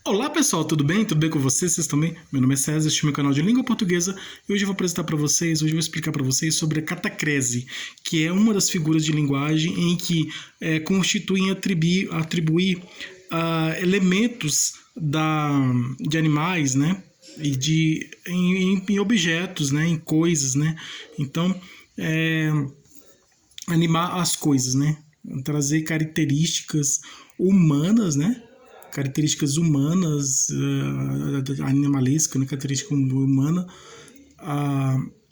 Olá pessoal, tudo bem? Tudo bem com vocês? Vocês também? Meu nome é César, este é meu canal de língua portuguesa e hoje eu vou apresentar para vocês, hoje eu vou explicar para vocês sobre a catacrese, que é uma das figuras de linguagem em que constituem atribuir elementos de animais, né? E em objetos, né? Em coisas, né? Então, animar as coisas, né? Trazer características humanas, né? Características humanas, animalesca, né? Característica humana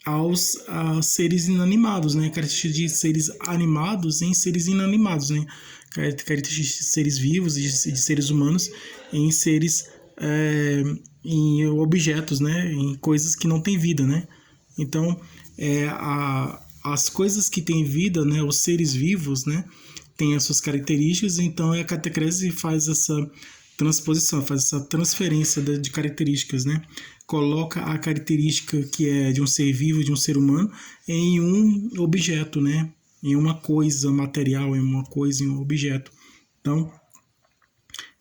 aos seres inanimados, né? Características de seres animados em seres inanimados, né? Características de seres vivos e de seres humanos em seres em objetos, né? Em coisas que não têm vida, né? Então, as coisas que têm vida, né? Os seres vivos, né? Têm as suas características, então a catacrese faz essa transposição, faz essa transferência de características, né? Coloca a característica que é de um ser vivo, de um ser humano, em um objeto, né? Em uma coisa material, em uma coisa, em um objeto. Então,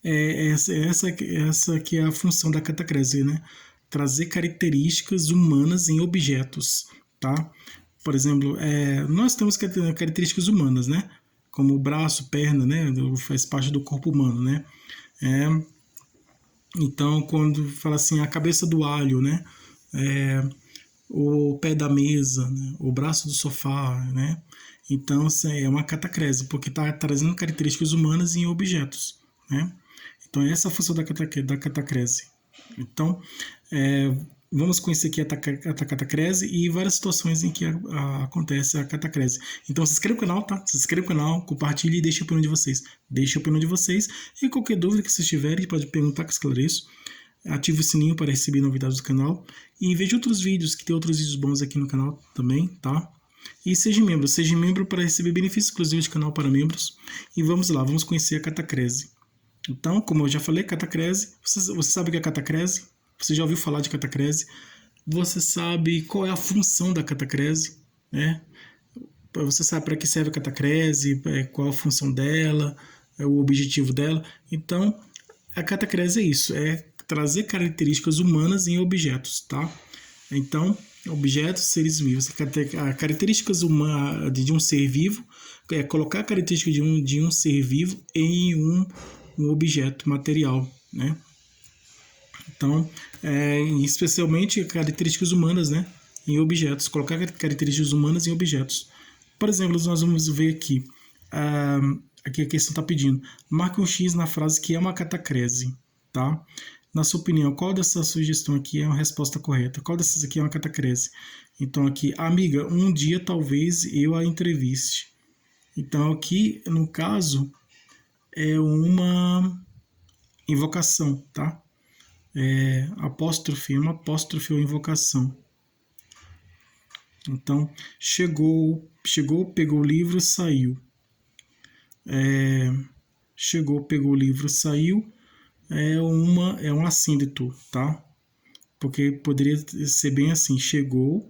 essa que é a função da catacrese, né? Trazer características humanas em objetos, tá? Por exemplo, nós temos características humanas, né? Como o braço, perna, né? Faz parte do corpo humano, né? Então, quando fala assim, a cabeça do alho, né? O pé da mesa, né? O braço do sofá, né? Então, é uma catacrese, porque está trazendo características humanas em objetos, né? Então, essa é a função da catacrese. Então, vamos conhecer aqui a catacrese e várias situações em que acontece a catacrese. Então, se inscreva no canal, tá? Se inscreva no canal, compartilhe e deixe a opinião de vocês. Deixe a opinião de vocês e qualquer dúvida que vocês tiverem, pode perguntar que eu esclareço. Ative o sininho para receber novidades do canal e veja outros vídeos, que tem outros vídeos bons aqui no canal também, tá? E seja membro para receber benefícios exclusivos do canal para membros. E vamos lá, vamos conhecer a catacrese. Então, como eu já falei, catacrese, você sabe o que é catacrese? Você já ouviu falar de catacrese? Você sabe qual é a função da catacrese, né? Você sabe para que serve a catacrese, qual a função dela, o objetivo dela. Então, a catacrese é isso, é trazer características humanas em objetos, tá? Então, objetos, seres vivos. Características humanas de um ser vivo é colocar a característica de um ser vivo em um objeto material, né? Então, especialmente características humanas, né? Em objetos, colocar características humanas em objetos. Por exemplo, nós vamos ver aqui, aqui a questão está pedindo, marque um X na frase que é uma catacrese, tá? Na sua opinião, qual dessa sugestão aqui é uma resposta correta? Qual dessas aqui é uma catacrese? Então aqui, amiga, um dia talvez eu a entreviste. Então aqui, no caso, é uma invocação, tá? Apóstrofe, uma apóstrofe ou invocação. Então, chegou, pegou o livro, saiu. Chegou, pegou o livro, saiu. É um assíndito, tá? Porque poderia ser bem assim, chegou,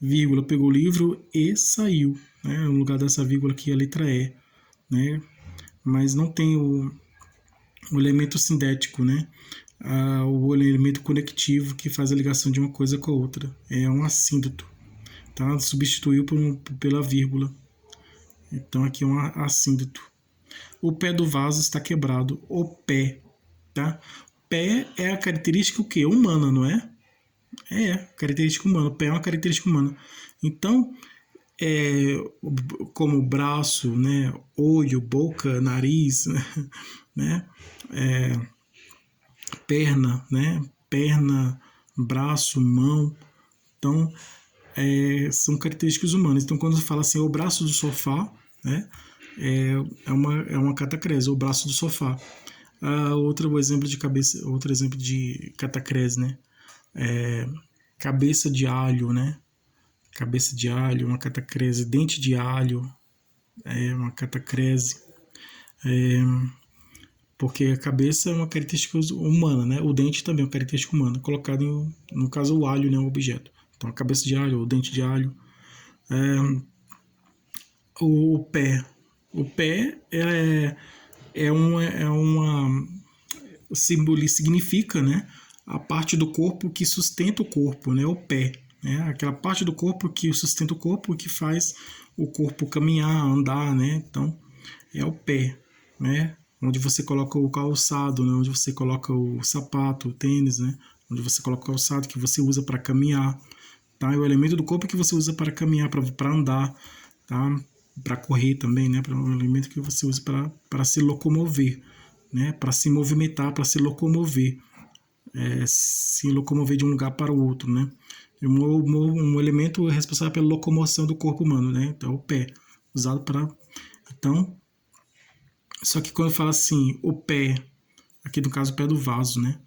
vírgula, pegou o livro e saiu, né? No lugar dessa vírgula aqui, a letra E, né? Mas não tem o elemento sindético, né? O elemento conectivo que faz a ligação de uma coisa com a outra. É um assíndito, tá? Substituiu pela vírgula. Então aqui é um assíndito. O pé do vaso está quebrado. O pé, tá? Pé é a característica o quê? Humana, não é? Característica humana. O pé é uma característica humana. Então, como braço, né? Olho, boca, nariz, né? Perna, né? Perna, braço, mão. Então, são características humanas. Então, quando fala assim, o braço do sofá, né? É uma catacrese, o braço do sofá. Outro exemplo de catacrese, né? Cabeça de alho, né? Cabeça de alho, uma catacrese. Dente de alho, uma catacrese. Porque a cabeça é uma característica humana, né? O dente também é uma característica humana, colocado no caso o alho, né? O objeto. Então a cabeça de alho, o dente de alho. O pé. O pé é uma significa, né, a parte do corpo que sustenta o corpo, né, o pé, né, aquela parte do corpo que sustenta o corpo, que faz o corpo caminhar, andar, né, então é o pé, né, onde você coloca o calçado, né, onde você coloca o sapato, o tênis, né, onde você coloca o calçado que você usa para caminhar, tá, é o elemento do corpo que você usa para caminhar, para andar, tá, para correr também, né, para um elemento que você usa para se locomover, né, para se movimentar, para se locomover, se locomover de um lugar para o outro, né? Um elemento responsável pela locomoção do corpo humano, né? Então, o pé, usado para... Então, só que quando fala assim, o pé, aqui no caso o pé do vaso, né?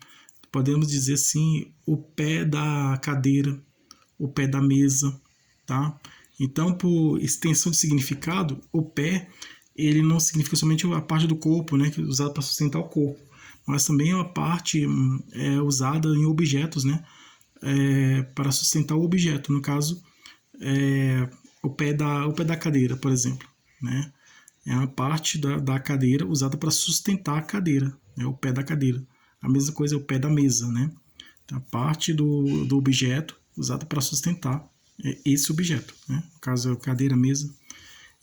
Podemos dizer assim, o pé da cadeira, o pé da mesa, tá? Então, por extensão de significado, o pé, ele não significa somente a parte do corpo, né, que é usada para sustentar o corpo, mas também é uma parte usada em objetos, né, para sustentar o objeto. No caso, o pé da cadeira, por exemplo, né, é uma parte da cadeira usada para sustentar a cadeira, né, o pé da cadeira. A mesma coisa é o pé da mesa, né, então, a parte do objeto usada para sustentar esse objeto, né, no caso, a cadeira, a mesa.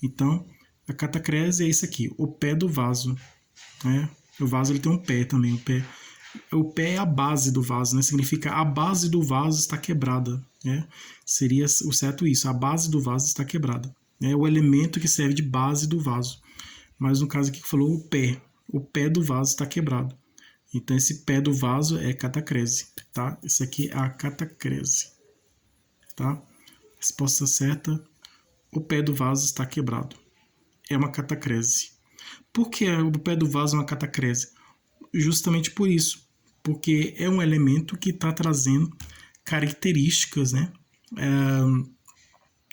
Então, a catacrese é isso aqui, o pé do vaso, né? O vaso ele tem um pé também, o pé é a base do vaso, né? Significa a base do vaso está quebrada, né? Seria o certo isso, a base do vaso está quebrada, é o elemento que serve de base do vaso. Mas no caso aqui que falou o pé do vaso está quebrado. Então esse pé do vaso é catacrese, tá? Isso aqui é a catacrese, tá? Resposta certa, o pé do vaso está quebrado. É uma catacrese. Por que o pé do vaso é uma catacrese? Justamente por isso. Porque é um elemento que está trazendo características, né?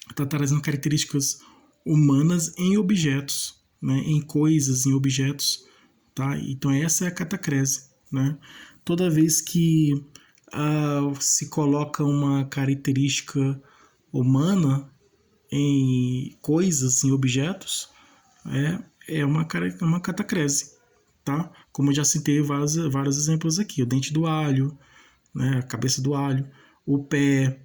Está trazendo características humanas em objetos, né? Em coisas, em objetos. Tá? Então essa é a catacrese. Né? Toda vez que se coloca uma característica humana em coisas, em objetos, é uma catacrese, tá? Como eu já citei vários exemplos aqui, o dente do alho, né, a cabeça do alho, o pé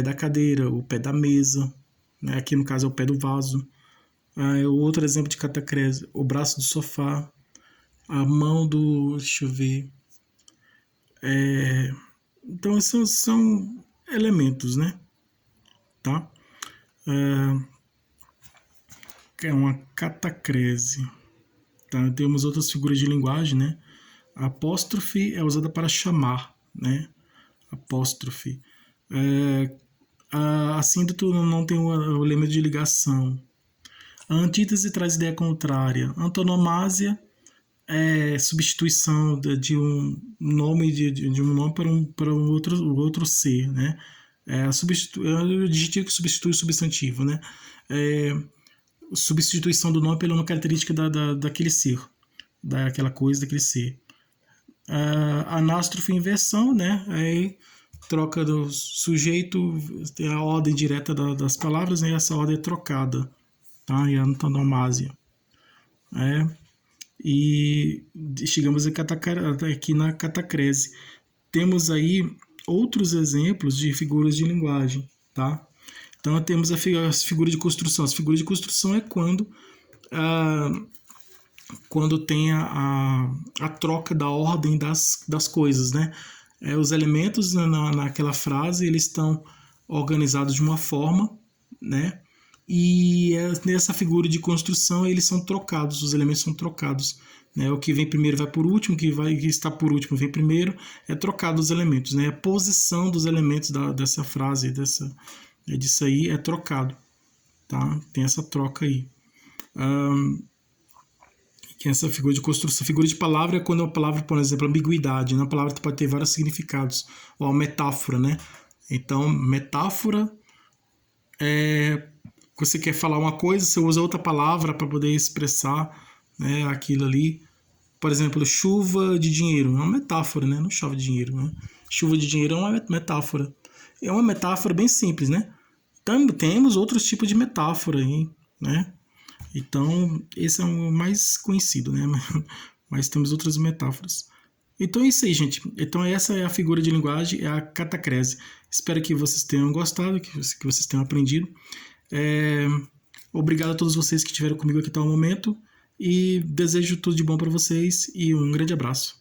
da cadeira, o pé da mesa, né, aqui no caso é o pé do vaso. Outro exemplo de catacrese, o braço do sofá, a mão do... deixa eu ver... então são elementos, né? Tá? É uma catacrese. Tá? Temos outras figuras de linguagem, né? A apóstrofe é usada para chamar, né? Apóstrofe. A assíntota não tem o elemento de ligação. A antítese traz ideia contrária. A antonomásia é substituição de um nome de um nome para um outro ser, né? É o adjetivo que substitui o substantivo, né? Substituição do nome pela uma característica daquele ser, daquela coisa, daquele ser. Anástrofe inversão, né? Aí troca do sujeito, tem a ordem direta das palavras, né? Essa ordem é trocada, tá? E a antonomásia. E chegamos aqui na catacrese. Temos aí outros exemplos de figuras de linguagem, tá? Então temos as figuras de construção. As figuras de construção é quando tem a troca da ordem das coisas, né? Os elementos naquela frase, eles estão organizados de uma forma, né? E nessa figura de construção eles são trocados, os elementos são trocados, né? O que vem primeiro vai por último, o que está por último vem primeiro, é trocado os elementos, né? A posição dos elementos dessa frase, disso aí é trocado, tá? Tem essa troca aí. Que é essa figura de construção. Figura de palavra é quando a palavra, por exemplo, ambiguidade, né? A palavra pode ter vários significados, ou a metáfora, né? Então, metáfora você quer falar uma coisa, você usa outra palavra para poder expressar, né, aquilo ali. Por exemplo, chuva de dinheiro, é uma metáfora, né? Não chove de dinheiro, né? Chuva de dinheiro é uma metáfora. É uma metáfora bem simples, né? Então, temos outros tipos de metáfora aí, né? Então, esse é o mais conhecido, né? mas temos outras metáforas. Então é isso aí, gente. Então essa é a figura de linguagem, é a catacrese. Espero que vocês tenham gostado, que vocês tenham aprendido. Obrigado a todos vocês que estiveram comigo aqui até o momento e desejo tudo de bom para vocês e um grande abraço.